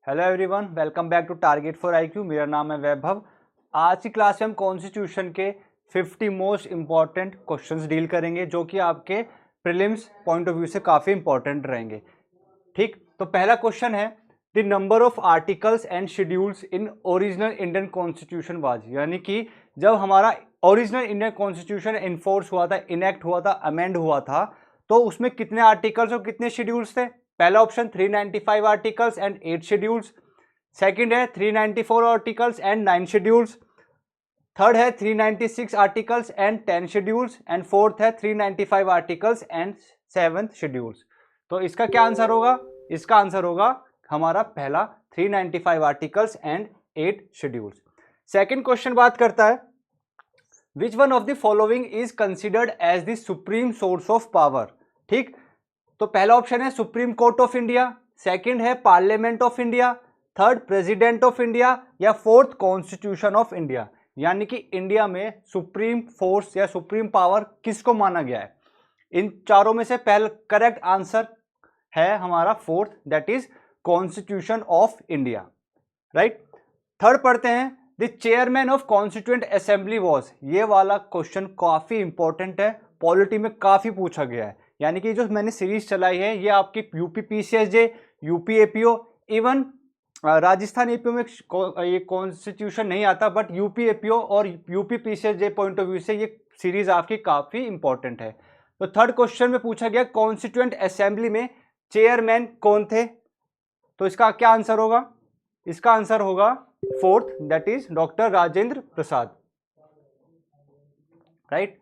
Hello everyone, welcome back to Target for IQ. मेरा नाम है वैभव। आज की क्लास में हम कॉन्स्टिट्यूशन के 50 मोस्ट इंपॉर्टेंट क्वेश्चंस डील करेंगे जो कि आपके प्रीलिम्स पॉइंट ऑफ व्यू से काफ़ी इंपॉर्टेंट रहेंगे। ठीक, तो पहला क्वेश्चन है the number of articles and schedules in original Indian constitution was, यानी कि जब हमारा ओरिजिनल इंडियन कॉन्स्टिट्यूशन इन्फोर्स हुआ था, इनेक्ट हुआ था, अमेंड हुआ था, तो उसमें कितने आर्टिकल्स और कितने शेड्यूल्स थे। पहला option 395 articles and 8 schedules, second है 394 आर्टिकल्स एंड 9 शेड्यूल्स, थर्ड है 396 articles and 10 schedules and fourth है 395 आर्टिकल्स एंड 7 शेड्यूल्स। तो इसका क्या आंसर होगा? इसका आंसर होगा हमारा पहला 395 articles and 8 schedules. Second question बात करता है which one of the following is considered as the supreme source of power. ठीक, तो पहला ऑप्शन है supreme court of India, second है parliament of India, third president of India या fourth constitution of India. यानी कि इंडिया में supreme force या सुप्रीम पावर किसको माना गया है? इन चारों में से पहला करेक्ट आंसर है हमारा fourth, that is constitution of India. Right, third पढ़ते हैं the chairman of constituent assembly was. ये वाला क्वेश्चन काफी इंपॉर्टेंट है, पॉलिटी में काफी पूछा गया है। यानी कि जो मैंने सीरीज चलाई है ये आपकी UP PCSJ, UP APO, even Rajasthan APO में ये कॉन्स्टिट्यूशन नहीं आता, बट यूपी एपीओ और UP PCSJ point of view से ये सीरीज आपकी काफी इंपॉर्टेंट है। तो थर्ड क्वेश्चन में पूछा गया कॉन्स्टिट्यूएंट असेंबली में चेयरमैन कौन थे, तो इसका क्या आंसर होगा? इसका आंसर होगा fourth, that is doctor Rajendra Prasad. Right,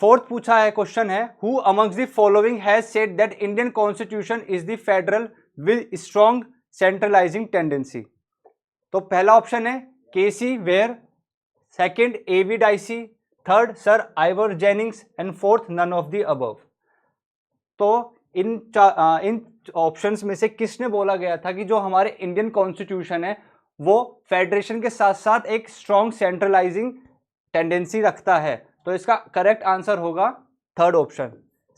fourth पूछा है क्वेश्चन है who amongst the following has said that Indian constitution is the federal with strong centralising tendency. तो पहला ऑप्शन है K C Wheare, second A V Dicey, third sir Ivor Jennings and fourth none of the above. तो इन options में से किसने बोला गया था कि जो हमारे इंडियन कॉन्स्टिट्यूशन है वो फेडरेशन के साथ साथ एक स्ट्रॉन्ग सेंट्रलाइजिंग टेंडेंसी रखता है? तो इसका करेक्ट आंसर होगा third option,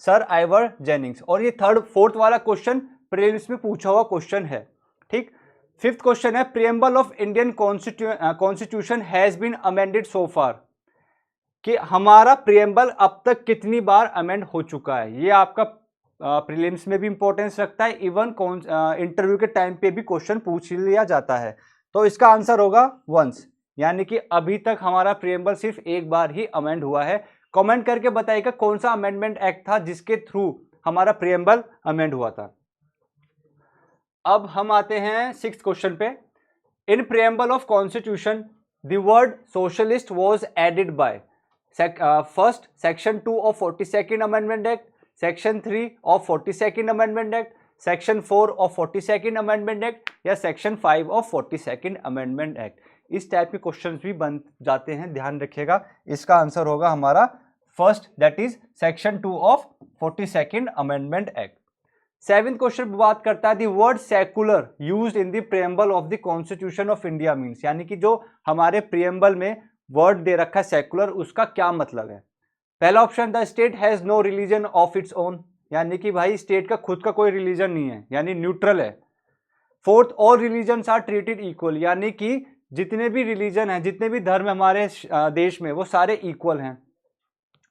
sir Ivor Jennings. और ये फोर्थ वाला क्वेश्चन प्रीलिम्स में पूछा हुआ क्वेश्चन है। ठीक, फिफ्थ क्वेश्चन है preamble of Indian constitution has been amended so far, कि हमारा प्रियम्बल अब तक कितनी बार अमेंड हो चुका है। ये आपका प्रीलिम्स में भी इंपॉर्टेंस रखता है, इवन इंटरव्यू के टाइम पे भी क्वेश्चन पूछ लिया जाता है। तो इसका आंसर होगा वंस, यानी कि अभी तक हमारा प्रियम्बल सिर्फ एक बार ही अमेंड हुआ है। कमेंट करके बताइएगा कौन सा अमेंडमेंट एक्ट था जिसके थ्रू हमारा प्रियम्बल अमेंड हुआ था। अब हम आते हैं सिक्स्थ क्वेश्चन पे। In preamble of constitution the word socialist was added by first section 2 of 42nd amendment act, section 3 of 42nd amendment act, section 4 of 42nd amendment act या section 5 of 42nd amendment act. इस type के questions भी बन जाते हैं, ध्यान रखिएगा। इसका आंसर होगा हमारा first, that is section 2 of 42nd amendment act. Seventh question बात करता है the word secular used in the preamble of the constitution of India means, यानी कि जो हमारे प्रियम्बल में वर्ड दे रखा है सेकुलर, उसका क्या मतलब है? पहला option the state has no religion of its own, यानी कि भाई स्टेट का खुद का कोई रिलीजन नहीं है, यानी न्यूट्रल है। Fourth all religions are treated equal, यानी कि जितने भी रिलीजन हैं, जितने भी धर्म हमारे देश में, वो सारे इक्वल हैं।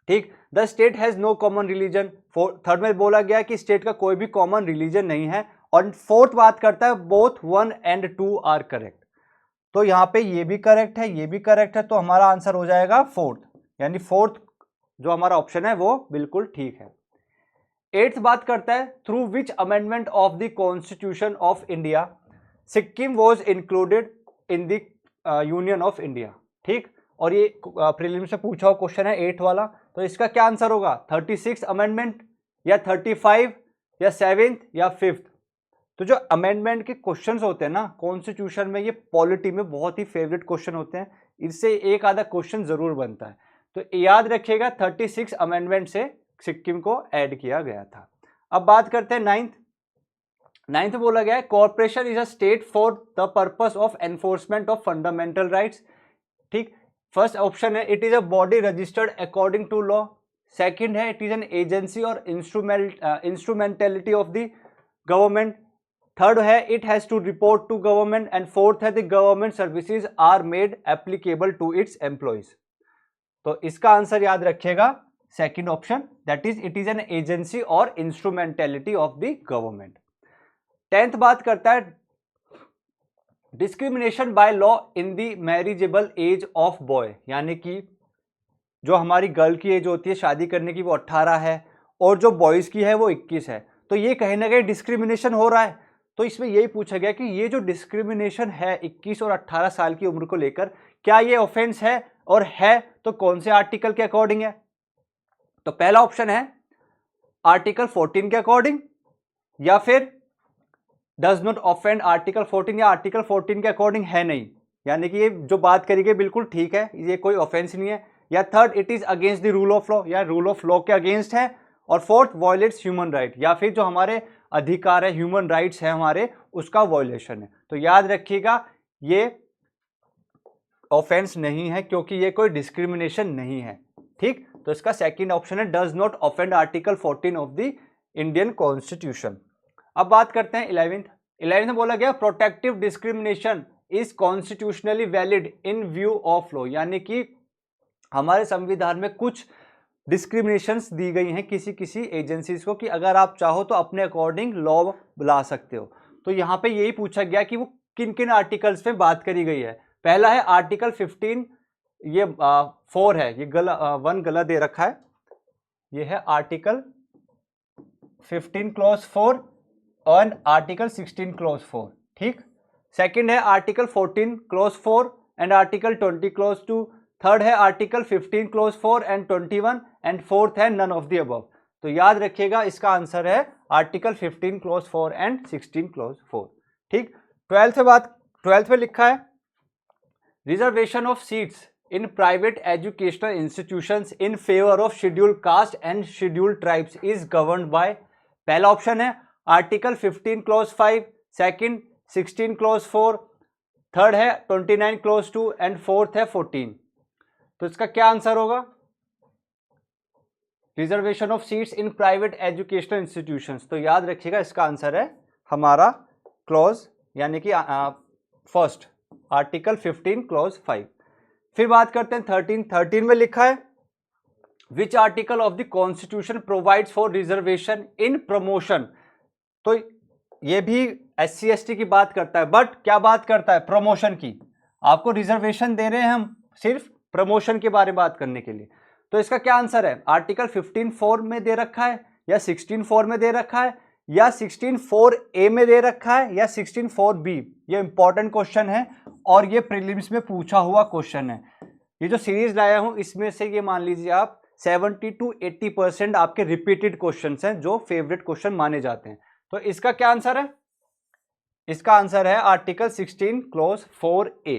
ठीक, the state has no common religion, third में बोला गया कि स्टेट का कोई भी कॉमन रिलीजन नहीं है। और फोर्थ बात करता है बोथ 1 and 2 आर करेक्ट। तो यहाँ पे ये भी करेक्ट है, ये भी करेक्ट है, तो हमारा आंसर हो जाएगा फोर्थ, यानी फोर्थ जो हमारा ऑप्शन है वो बिल्कुल ठीक है। एट्थ बात करता है through which amendment of the constitution of India Sikkim was included in the union of India. ठीक, और ये प्रीलिम्स से पूछा हुआ क्वेश्चन है 8 वाला। तो इसका क्या आंसर होगा? 36 अमेंडमेंट या 35 या 7th या 5th। तो जो अमेंडमेंट के क्वेश्चंस होते हैं ना कॉन्स्टिट्यूशन में, ये पॉलिटी में बहुत ही फेवरेट क्वेश्चन होते हैं, इससे एक आधा क्वेश्चन जरूर बनता है। तो याद रखिएगा 36 अमेंडमेंट से सिक्किम को ऐड किया गया था। अब बात करते हैं नाइन्थ बोला गया है corporation is a state for the purpose of enforcement of fundamental rights. ठीक, फर्स्ट ऑप्शन है it is a body registered according to law, second है इट इज एन एजेंसी और instrumentality of the government, third है it has to report to government, and fourth है the government services are made applicable to its employees. तो इसका answer याद रखिएगा second option, that is it is an agency और instrumentality of the government. 10th बात करता है discrimination by law in the marriageable age of boy, यानी कि जो हमारी गर्ल की एज होती है शादी करने की वो 18 है और जो बॉयज की है वो 21 है, तो ये कहीं ना कहीं डिस्क्रिमिनेशन हो रहा है। तो इसमें यही पूछा गया कि ये जो डिस्क्रिमिनेशन है 21 और 18 साल की उम्र को लेकर, क्या ये ऑफेंस है, और है तो कौन से आर्टिकल के अकॉर्डिंग है। तो पहला ऑप्शन है आर्टिकल 14 के अकॉर्डिंग, या फिर डज नॉट ऑफेंड आर्टिकल 14, या आर्टिकल 14 के अकॉर्डिंग है नहीं, यानी कि ये जो बात करी गई बिल्कुल ठीक है, ये कोई ऑफेंस नहीं है, या third it is against the rule of law, या रूल ऑफ लॉ के अगेंस्ट है, और फोर्थ वॉयलेट्स ह्यूमन राइट, या फिर जो हमारे अधिकार है ह्यूमन राइट्स है हमारे उसका वॉयलेशन है। तो याद रखिएगा ये ऑफेंस नहीं है क्योंकि ये कोई डिस्क्रिमिनेशन नहीं है। ठीक, तो इसका सेकंड ऑप्शन है does not offend article 14 of the Indian constitution. अब बात करते हैं 11th में बोला गया protective discrimination is constitutionally valid in view of law, यानी कि हमारे संविधान में कुछ डिस्क्रिमिनेशंस दी गई हैं किसी किसी एजेंसीज को कि अगर आप चाहो तो अपने अकॉर्डिंग लॉ ला सकते हो। तो यहाँ पे यही पूछा गया कि वो किन किन आर्टिकल्स में बात करी गई है। पहला है आर्टिकल 15, ये 4 है, ये वन गला दे रखा है, ये है आर्टिकल 15 क्लॉज 4 और आर्टिकल 16 क्लॉज 4। ठीक, सेकंड है article 14 clause 4 and article 20 clause 2, third है article 15 clause 4 and 21, and fourth है नन ऑफ द अबव। तो याद रखिएगा इसका आंसर है आर्टिकल 15 क्लॉज 4 एंड 16 क्लॉज 4। ठीक, 12th में लिखा है reservation of seats in private educational institutions in favour of scheduled caste and scheduled tribes is governed bye. पहला ऑप्शन है article 15 clause 5, second 16 clause 4, third है 29 क्लॉज 2 एंड फोर्थ है 14। तो इसका क्या आंसर होगा? Reservation of seats in private educational institutions. तो याद रखिएगा इसका आंसर है हमारा क्लॉज यानी कि फर्स्ट आर्टिकल 15 क्लॉज 5। फिर बात करते हैं 13 में लिखा है which article of the constitution provides for reservation in promotion. तो ये भी SC ST की बात करता है, बट क्या बात करता है? प्रमोशन की। आपको रिजर्वेशन दे रहे हैं हम सिर्फ प्रमोशन के बारे में बात करने के लिए। तो इसका क्या आंसर है? आर्टिकल 15(4) में दे रखा है, या 16(4) में दे रखा है, या 16(4)A में दे रखा है, या 16(4)B। ये इंपॉर्टेंट क्वेश्चन है और ये प्रीलिम्स में पूछा हुआ क्वेश्चन है। ये जो सीरीज लाया हूं इसमें से ये मान लीजिए आप 70 to 80% आपके रिपीटेड क्वेश्चन हैं जो फेवरेट क्वेश्चन माने जाते हैं। तो इसका क्या आंसर है? इसका आंसर है आर्टिकल 16 क्लॉज 4A,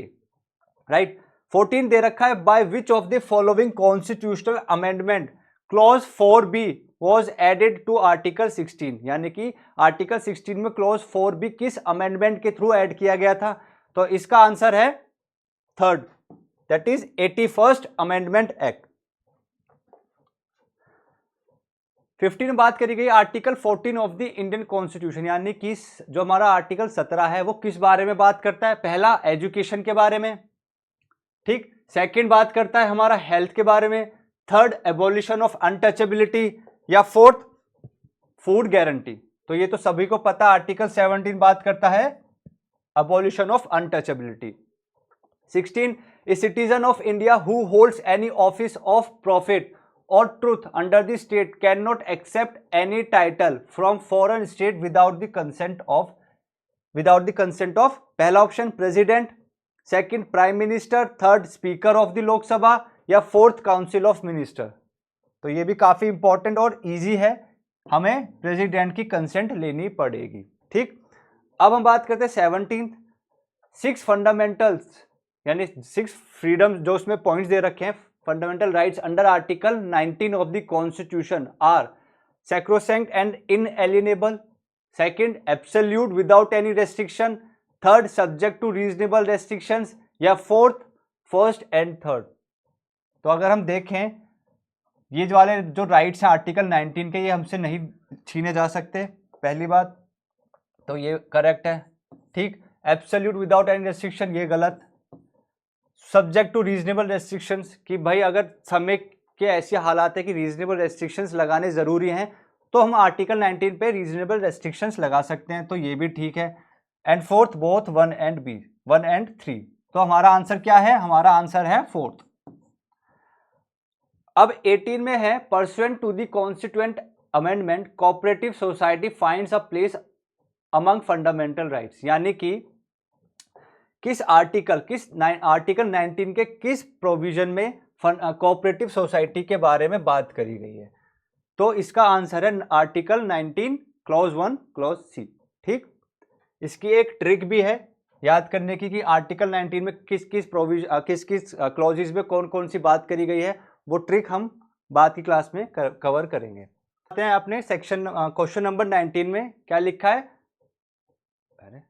राइट। 14 दे रखा है by which of the following constitutional amendment clause 4B was added to article 16, यानी कि आर्टिकल 16 में क्लॉज 4B किस अमेंडमेंट के थ्रू ऐड किया गया था? तो इसका आंसर है third, that is 81st amendment act. 15 में बात करी गई article 14 of the Indian constitution, यानी कि जो हमारा आर्टिकल 17 है वो किस बारे में बात करता है? पहला एजुकेशन के बारे में, ठीक। सेकंड बात करता है हमारा हेल्थ के बारे में, थर्ड एबोलिशन ऑफ अनटचेबिलिटी, या फोर्थ फूड गारंटी। तो ये तो सभी को पता, आर्टिकल 17 बात करता है abolition of untouchability. 16 a citizen of India who holds any office of profit और trust under the state can not accept any title from foreign state without the consent of पहला option president, second prime minister, third speaker of the Lok Sabha, या fourth council of minister. तो ये भी काफी important और easy है, हमें president की कंसेंट लेनी पड़ेगी, ठीक। अब हम बात करते हैं 17th 6 फंडामेंटल्स यानी 6 फ्रीडम जो उसमें पॉइंट्स दे रखे हैं। Fundamental rights under article 19 of the constitution are sacrosanct and inalienable, second absolute without any restriction, third subject to reasonable restrictions, या फोर्थ फर्स्ट एंड थर्ड। तो अगर हम देखें ये जो वाले जो राइट्स हैं आर्टिकल 19 के, ये हमसे नहीं छीने जा सकते, पहली बात। तो ये करेक्ट है। ठीक, एब्सोल्यूट विदाउट एनी रेस्ट्रिक्शन ये गलत। सब्जेक्ट टू रीजनेबल रेस्ट्रिक्शंस, कि भाई अगर समय के ऐसे हालात है कि रीजनेबल रेस्ट्रिक्शंस लगाने ज़रूरी हैं तो हम आर्टिकल 19 पे रीजनेबल रेस्ट्रिक्शंस लगा सकते हैं, तो ये भी ठीक है। And fourth both 1 and B, 1 and 3, तो हमारा आंसर क्या है? हमारा आंसर है फोर्थ। अब 18 में है pursuant to the constituent amendment cooperative society finds a place among fundamental rights, यानी कि किस आर्टिकल 19 के किस प्रोविजन में कोऑपरेटिव सोसाइटी के बारे में बात करी गई है? तो इसका आंसर है आर्टिकल 19 क्लॉज 1 क्लॉज सी। ठीक, इसकी एक ट्रिक भी है याद करने की कि आर्टिकल 19 में किस किस क्लॉजेस में कौन कौन सी बात करी गई है, वो ट्रिक हम बाद की क्लास में कवर करेंगे। आते हैं अपने सेक्शन क्वेश्चन नंबर 19 में क्या लिखा है। अरे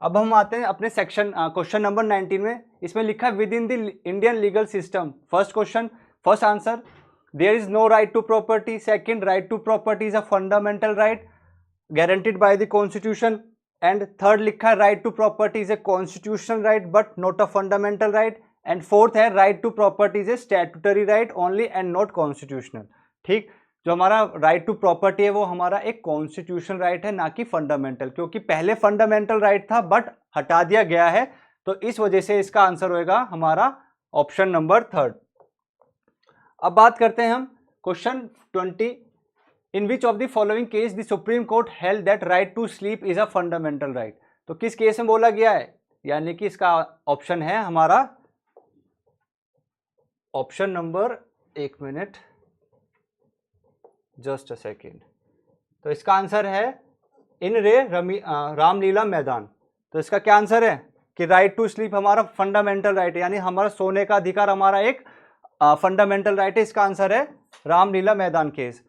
अब हम आते हैं अपने सेक्शन क्वेश्चन नंबर 19 में। इसमें लिखा है within the Indian legal system, first question first answer, there is no right to property. Second, right to property is a fundamental right guaranteed by the constitution, and third लिखा है right to property is a constitutional right but not a fundamental right, and fourth है right to property is a statutory right only and not constitutional। ठीक, जो हमारा right to property है वो हमारा एक constitutional right है, ना कि fundamental, क्योंकि पहले fundamental right था बट हटा दिया गया है, तो इस वजह से इसका आंसर होएगा हमारा ऑप्शन नंबर थर्ड। अब बात करते हैं हम question 20, In which of the following case the Supreme Court held that right to sleep is a fundamental right? तो किस केस में बोला गया है? यानी कि इसका ऑप्शन है हमारा ऑप्शन नंबर, एक मिनट जस्ट अ सेकेंड, तो इसका आंसर है इन रे रामलीला मैदान। तो इसका क्या आंसर है कि राइट टू स्लीप हमारा फंडामेंटल राइट है, यानी हमारा सोने का अधिकार हमारा एक फंडामेंटल राइट है। इसका आंसर है रामलीला मैदान केस।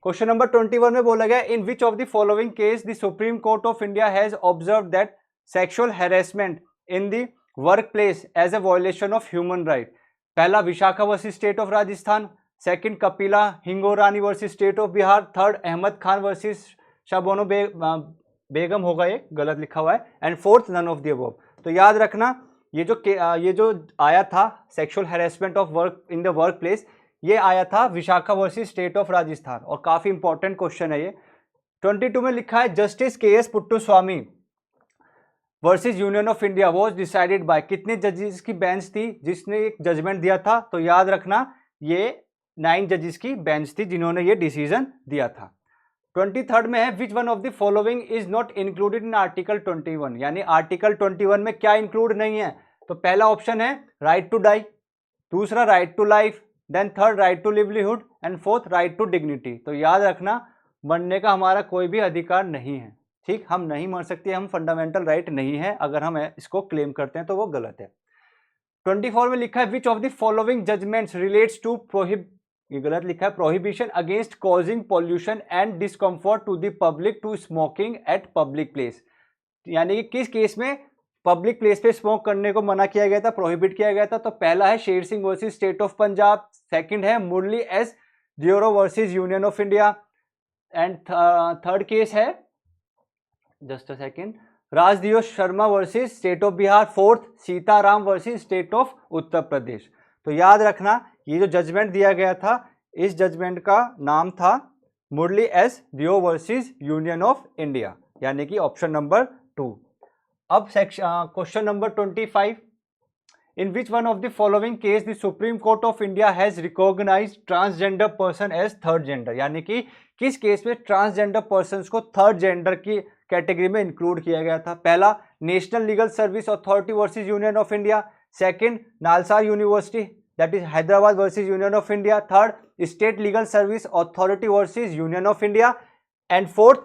क्वेश्चन नंबर 21 में बोला गया in which of the following case the supreme court of India has observe that sexual harassment in the work place as a violation of human right. पहला Vishakha versus state of Rajasthan, second Kapila Hingorani versus state of Bihar, third Ahmad Khan versus Shah Bano Begum होगा, ये गलत लिखा हुआ है, and fourth none of the above. तो याद रखना ये जो आया था sexual harassment of work in the work place, ये आया था Vishakha versus state of Rajasthan, और काफी इंपॉर्टेंट क्वेश्चन है ये। 22 में लिखा है justice KS. Puttaswamy versus union of India was decided by, कितने जजेस की बेंच थी जिसने एक जजमेंट दिया था? तो याद रखना ये 9 जजेस की बेंच थी जिन्होंने ये डिसीजन दिया था। 23 में है which one of the following is not included in article 21, यानी आर्टिकल 21 में क्या इंक्लूड नहीं है? तो पहला ऑप्शन है राइट टू डाई, दूसरा right to life, then third right to livelihood, and fourth right to dignity. तो याद रखना मरने का हमारा कोई भी अधिकार नहीं है। ठीक, हम नहीं मर सकते, हम फंडामेंटल राइट नहीं है, अगर हम इसको क्लेम करते हैं तो वो गलत है। 24 में लिखा है which of the following judgments relates to ये गलत लिखा है, prohibition against causing pollution and discomfort to the public to smoking at public place, यानी कि किस केस में पब्लिक प्लेस पे स्मोक करने को मना किया गया था, प्रोहिबिट किया गया था? तो पहला है Sher Singh versus state of Punjab, second है Murli S Deora versus union of India, and third case है just a second Rajdeo Sharma versus state of Bihar, fourth Sitaram versus state of Uttar Pradesh. तो याद रखना ये जो जजमेंट दिया गया था इस जजमेंट का नाम था Murli S Deo versus union of India, यानी कि ऑप्शन नंबर 2। अब question number 25, in which one of the following case the supreme court of India has recognized transgender person as third gender, यानी कि किस केस में ट्रांसजेंडर पर्सन को third gender की category में इंक्लूड किया गया था? पहला national legal service authority versus union of India, second NALSA university that is Hyderabad versus union of India, third state legal service authority versus union of India, and fourth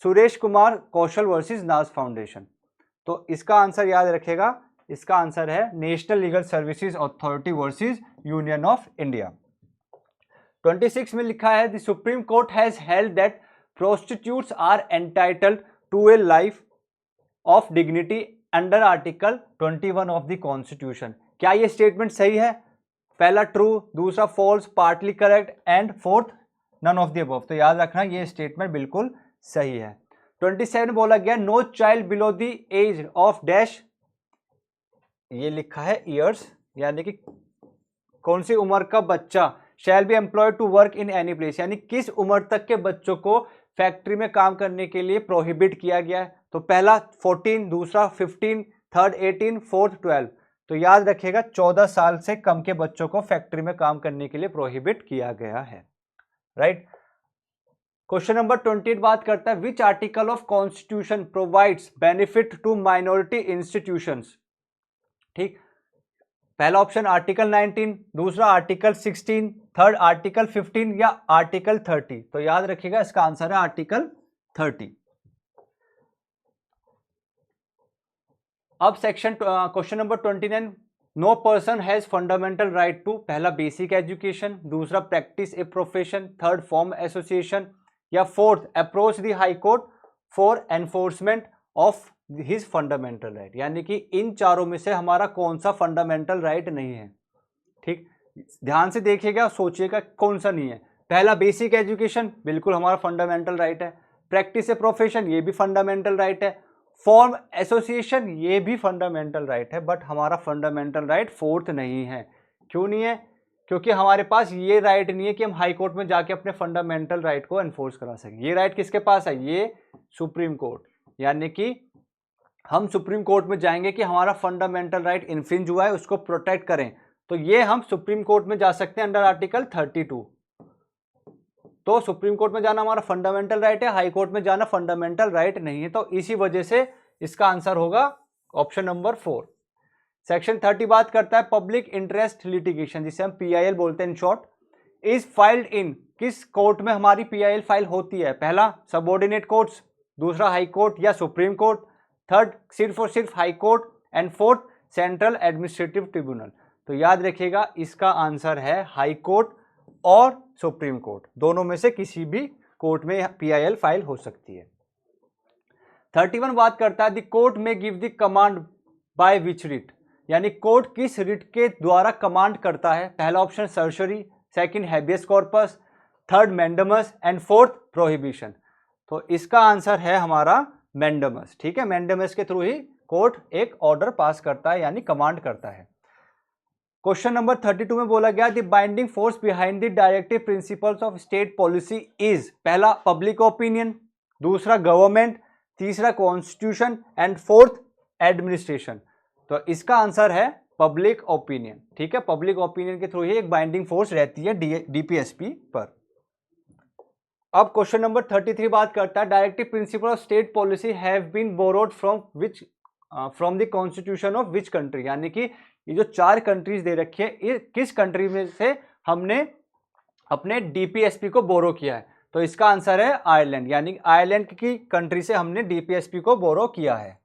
Suresh Kumar Koushal versus Naz foundation. तो इसका answer याद रखेगा, इसका answer है national legal services authority versus union of India. 26 में लिखा है the supreme Court has held that prostitutes are entitled to a life of dignity under article 21 of the constitution, क्या ये स्टेटमेंट सही है? पहला ट्रू, दूसरा false, partly correct and fourth none of the above. तो याद रखना ये स्टेटमेंट बिल्कुल सही है। 27 बोला गया no child below the age of dash, ये लिखा है ईयर्स, यानी कि कौन सी उम्र का बच्चा shall be employed to work in any place, यानी किस उम्र तक के बच्चों को फैक्ट्री में काम करने के लिए प्रोहिबिट किया गया है। तो पहला 14, दूसरा 15, थर्ड 18, फोर्थ 12। तो याद रखिएगा 14 साल से कम के बच्चों को फैक्ट्री में काम करने के लिए प्रोहिबिट किया गया है। राइट। क्वेश्चन नंबर 28 बात करता है which article of constitution provides benefit to minority institutions. ठीक, पहला ऑप्शन आर्टिकल 19, दूसरा आर्टिकल 16, थर्ड आर्टिकल 15 या आर्टिकल 30। तो याद रखिएगा इसका आंसर है आर्टिकल 30। अब section question number 29, no person has fundamental right to, पहला बेसिक एजुकेशन, दूसरा practice a profession, third form association या fourth approach the high court for enforcement of his fundamental right. यानी कि इन चारों में से हमारा कौन सा फंडामेंटल राइट नहीं है। ठीक, ध्यान से देखिएगा, सोचिएगा कौन सा नहीं है। पहला बेसिक एजुकेशन बिल्कुल हमारा फंडामेंटल राइट है, प्रैक्टिस ए प्रोफेशन ये भी फंडामेंटल राइट है, फॉर्म एसोसिएशन ये भी फंडामेंटल राइट है, बट हमारा फंडामेंटल राइट फोर्थ नहीं है। क्यों नहीं है? क्योंकि हमारे पास ये राइट नहीं है कि हम हाई कोर्ट में जाके अपने फंडामेंटल राइट को एनफोर्स करा सकें। ये राइट किसके पास है? ये सुप्रीम कोर्ट। यानी कि हम सुप्रीम कोर्ट में जाएंगे कि हमारा फंडामेंटल राइट इन्फ्रिंज हुआ है, उसको प्रोटेक्ट करें, तो ये हम सुप्रीम कोर्ट में जा सकते हैं अंडर आर्टिकल 32। तो सुप्रीम कोर्ट में जाना हमारा फंडामेंटल राइट है, हाई कोर्ट में जाना फंडामेंटल राइट नहीं है। तो इसी वजह से इसका आंसर होगा ऑप्शन नंबर 4। सेक्शन 30 बात करता है पब्लिक इंटरेस्ट लिटिगेशन, जिसे हम PIL बोलते हैं in short, is filed in, किस कोर्ट में हमारी PIL फाइल होती है? पहला सबऑर्डिनेट कोर्ट्स, दूसरा हाई कोर्ट या सुप्रीम कोर्ट, थर्ड सिर्फ और सिर्फ high court and fourth central administrative tribunal. तो याद रखिएगा इसका आंसर है हाई कोर्ट और सुप्रीम कोर्ट, दोनों में से किसी भी कोर्ट में PIL फाइल हो सकती है। 31 बात करता है द कोर्ट में give the command by which writ, यानी कोर्ट किस रिट के द्वारा कमांड करता है? पहला option certiorari, second habeas corpus, third mandamus and fourth prohibition. तो इसका आंसर है हमारा मैंडेमस। ठीक है, मैंडेमस के थ्रू ही कोर्ट एक ऑर्डर पास करता है, यानी कमांड करता है। क्वेश्चन नंबर 32 में बोला गया the binding force behind the directive principles of state policy is, पहला पब्लिक ओपिनियन, दूसरा गवर्नमेंट, तीसरा कॉन्स्टिट्यूशन एंड फोर्थ एडमिनिस्ट्रेशन। तो इसका आंसर है पब्लिक ओपिनियन। ठीक है, पब्लिक ओपिनियन के थ्रू ही एक बाइंडिंग फोर्स रहती है DPSP पर। अब क्वेश्चन नंबर 33 बात करता है directive principle of state policy have been borrowed from the constitution of which country, यानी कि ये जो 4 कंट्रीज दे रखी है, ये किस कंट्री में से हमने अपने DPSP को बोरो किया है? तो इसका आंसर है आयरलैंड, यानी आयरलैंड की कंट्री से हमने DPSP को बोरो किया है।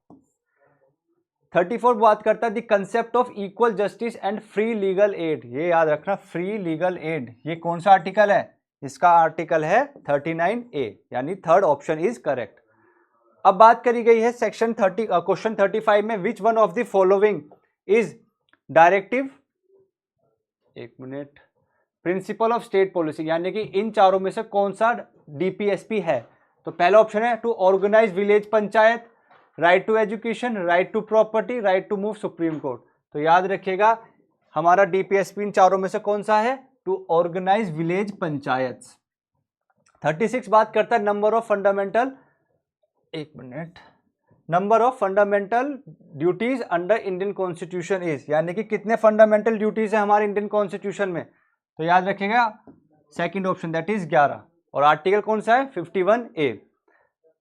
34 बात करता है the concept of equal justice and free legal aid, ये याद रखना फ्री लीगल एड ये कौन सा आर्टिकल है? इसका आर्टिकल है 39A, यानी थर्ड ऑप्शन इज करेक्ट। अब बात करी गई है सेक्शन 30 क्वेश्चन 35 में which one of the following is directive, एक मिनट, प्रिंसिपल ऑफ स्टेट पॉलिसी, यानी कि इन चारों में से कौन सा DPSP है? तो पहला ऑप्शन है to organise village panchayat, right to education, right to property, right to move Supreme Court. तो याद रखिएगा हमारा DPSP इन चारों में से कौन सा है? To organise village panchayat. 36 बात करता है नंबर ऑफ फंडामेंटल, एक minute, number of fundamental duties under Indian constitution is, यानी कि कितने फंडामेंटल ड्यूटीज है हमारे इंडियन कॉन्स्टिट्यूशन में? तो याद रखिएगा सेकंड ऑप्शन दैट इज 11, और आर्टिकल कौन सा है? 51A।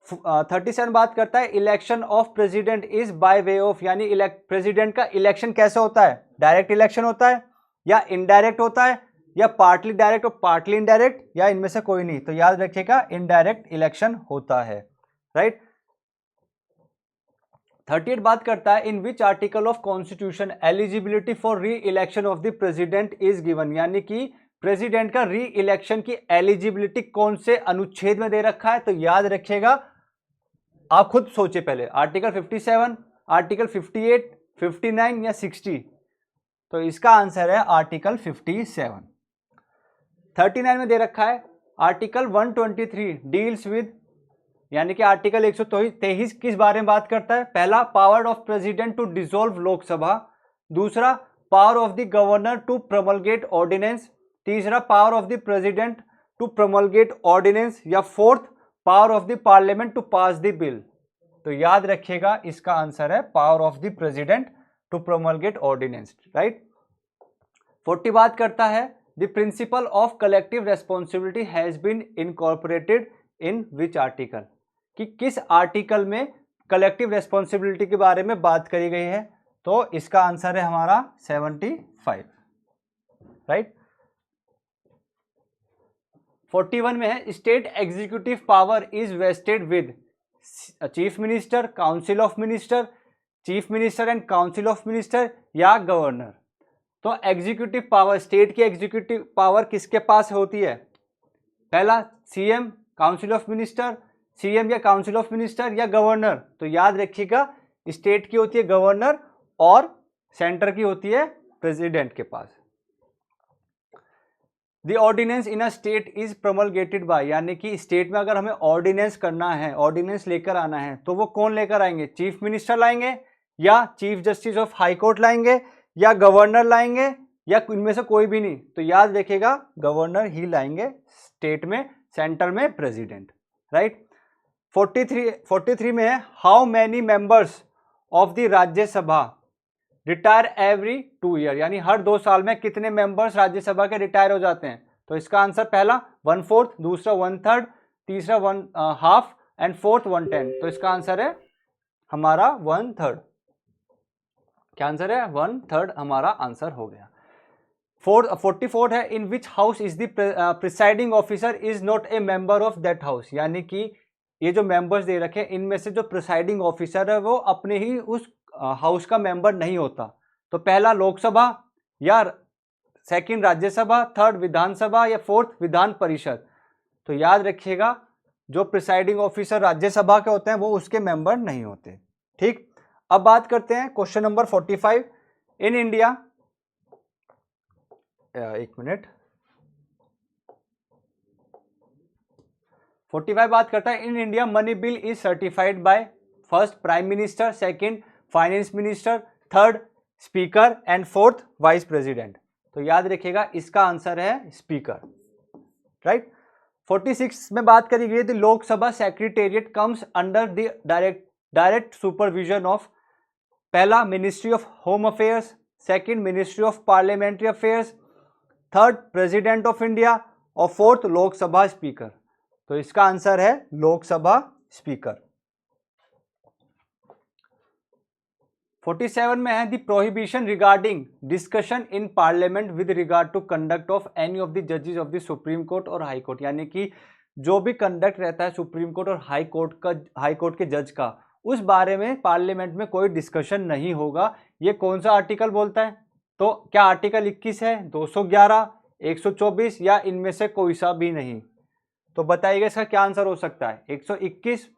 37 बात करता है election of president is by way of, यानी प्रेसिडेंट का इलेक्शन कैसे होता है? डायरेक्ट इलेक्शन होता है या इनडायरेक्ट होता है या पार्टली डायरेक्ट और पार्टली इनडायरेक्ट या इनमें से कोई नहीं? तो याद रखिएगा इनडायरेक्ट इलेक्शन होता है। राइट। 38 बात करता है in which article of constitution eligibility for reelection of the president is given, यानी कि प्रेसिडेंट का री इलेक्शन की एलिजिबिलिटी कौन से अनुच्छेद में दे रखा है? तो याद रखिएगा, आप खुद सोचिए पहले, आर्टिकल 57, आर्टिकल 58, 59 या 60? तो इसका आंसर है आर्टिकल 57। 39 में दे रखा है आर्टिकल 123 डील्स विद, यानी कि आर्टिकल 123 किस बारे में बात करता है? पहला, power of president to dissolve Lok Sabha. दूसरा, power of the governor to promulgate ordinance. तीसरा, power of the president to promulgate ordinance. या fourth, power of the parliament to pass the bill. तो याद रखिएगा इसका आंसर है power of the president to promulgate ordinance, right. 40 बात करता है the principle of collective responsibility has been incorporated in which article, कि किस आर्टिकल में कलेक्टिव रेस्पॉन्सिबिलिटी के बारे में बात करी गई है? तो इसका आंसर है हमारा 75, राइट। 41 में है state executive power is wasted with chief minister, council of minister, chief minister and council of minister या गवर्नर। तो एग्जीक्यूटिव पावर, स्टेट की एग्जीक्यूटिव पावर किसके पास होती है? पहला, CM, council of minister, CM या काउंसिल ऑफ मिनिस्टर या governor. तो याद रखिएगा स्टेट की होती है गवर्नर और सेंटर की होती है प्रेसिडेंट के पास। The ordinance in a state is promulgated by, यानी कि स्टेट में अगर हमें ऑर्डिनेंस करना है, ऑर्डिनेंस लेकर आना है, तो वो कौन लेकर आएंगे? चीफ मिनिस्टर लाएंगे या chief justice of high court लाएंगे या गवर्नर लाएंगे या इनमें से कोई भी नहीं? तो याद रखिएगा गवर्नर ही लाएंगे स्टेट में, सेंटर में प्रेसिडेंट, राइट। 43 में है how many members of the Rajya Sabha retire every 2 year, यानी हर 2 साल में कितने मेंबर्स राज्यसभा के रिटायर हो जाते हैं? तो इसका आंसर पहला 1/4, दूसरा 1/3, तीसरा 1/2 एंड फोर्थ 1/10। तो इसका आंसर है हमारा 1/3। क्या आंसर है? 1/3 हमारा आंसर हो गया। 44 है in which house is the presiding officer is not a member of that house, यानी कि ये जो मेंबर्स दे रखे हैं इनमें से जो प्रिसाइडिंग ऑफिसर है वो अपने ही उस हाउस का मेंबर नहीं होता। तो पहला लोकसभा या सेकंड राज्यसभा, थर्ड विधानसभा या फोर्थ विधान परिषद। तो याद रखिएगा जो प्रिसाइडिंग ऑफिसर राज्यसभा के होते हैं वो उसके मेंबर नहीं होते, ठीक। अब बात करते हैं क्वेश्चन नंबर 45। इन इंडिया, एक मिनट, 45 बात करता है in India money bill is certified by first prime minister, second finance minister, third speaker and fourth vice president. तो याद रखिएगा इसका आंसर है स्पीकर, राइट। 46 में बात करी गई थी Lok Sabha secretariat comes under the direct supervision of, पहला ministry of home affairs, second ministry of parliamentary affairs, third president of India और फोर्थ लोकसभा स्पीकर। तो इसका आंसर है लोकसभा स्पीकर। 47 में है the prohibition regarding discussion in parliament with regard to conduct of any of the जजेस of the supreme court और high court, यानी कि जो भी कंडक्ट रहता है सुप्रीम कोर्ट और हाई कोर्ट के जज का, उस बारे में पार्लियामेंट में कोई डिस्कशन नहीं होगा। ये कौन सा आर्टिकल बोलता है? तो क्या आर्टिकल 21 है, 211, 124 या इनमें से कोई सा भी नहीं? तो बताइएगा इसका क्या आंसर हो सकता है? 121,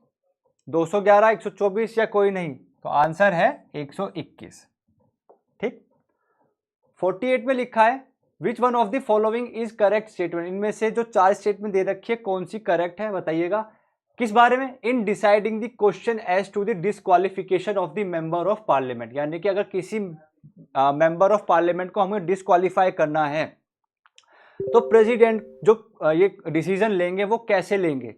211, 124 या कोई नहीं? तो आंसर है 121, ठीक। 48 में लिखा है which one of the following is correct statement, इनमें से जो 4 स्टेटमेंट दे रखी है कौन सी करेक्ट है? बताइएगा। किस बारे में? In deciding the question as to the disqualification of the member of parliament, यानी कि अगर किसी मेंबर ऑफ पार्लियामेंट को हमें डिस्क्वालीफाई करना है तो प्रेसिडेंट जो ये डिसीजन लेंगे वो कैसे लेंगे?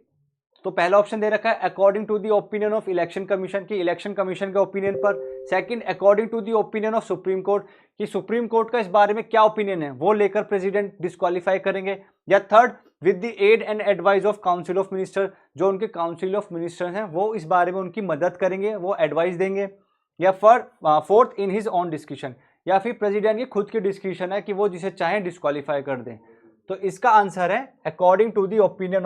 तो पहला ऑप्शन दे रखा है according to the opinion of election commission, की इलेक्शन कमीशन के ओपिनियन पर। Second, according to the opinion of Supreme Court, कि सुप्रीम कोर्ट का इस बारे में क्या ओपिनियन है वो लेकर प्रेसिडेंट डिस्क्वालीफाई करेंगे। या third, with the aid and advice of council of minister, जो उनके काउंसिल ऑफ मिनिस्टर हैं वो इस बारे में उनकी मदद करेंगे, वो एडवाइस देंगे। या fourth, in his on discussion, या फिर प्रेसिडेंट की खुद की डिस्कशन है कि वो जिसे चाहें डिस्क्वालीफाई कर दें। तो इसका आंसर है according to the opinion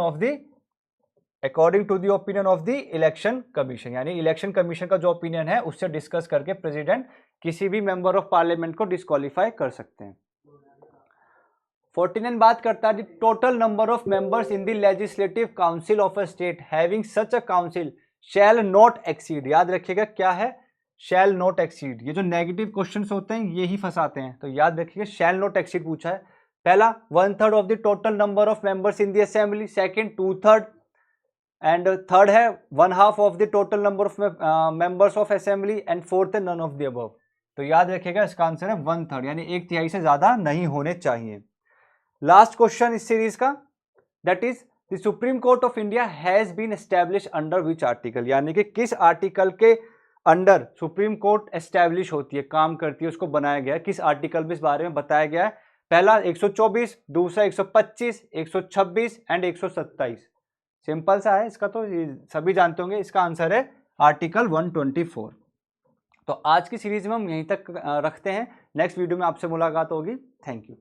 of the election commission, यानी इलेक्शन कमीशन का जो ओपिनियन है उससे डिस्कस करके प्रेसिडेंट किसी भी मेंबर ऑफ पार्लियामेंट को डिस्क्वालीफाई कर सकते हैं। 49 बात करता है total number of members in the legislative council of a state having such a council shall not exceed, याद रखिएगा क्या है? Shall not exceed. ये जो नेगेटिव क्वेश्चंस होते हैं ये ही फंसाते हैं, तो याद रखिए शैल नॉट एक्सीड पूछा है। पहला 1/3 of the total number of members in the assembly, second 2/3, and third है 1/2 of the total number of members of assembly, and fourth है नन ऑफ द अबव। तो याद रखिएगा इसका आंसर है 1/3, यानी 1/3 से ज्यादा नहीं होने चाहिए। लास्ट क्वेश्चन इस सीरीज का, that is the supreme court of India has been establish under which article, यानी कि किस आर्टिकल के अंडर सुप्रीम कोर्ट एस्टैब्लिश होती है, काम करती है, उसको बनाया गया है, किस आर्टिकल में इस बारे में बताया गया है। पहला 124, दूसरा 125, 126 एंड 127। सिंपल सा है इसका, तो सभी जानते होंगे, इसका आंसर है आर्टिकल 124। तो आज की सीरीज में हम यहीं तक रखते हैं, नेक्स्ट वीडियो में आपसे मुलाकात होगी। Thank you.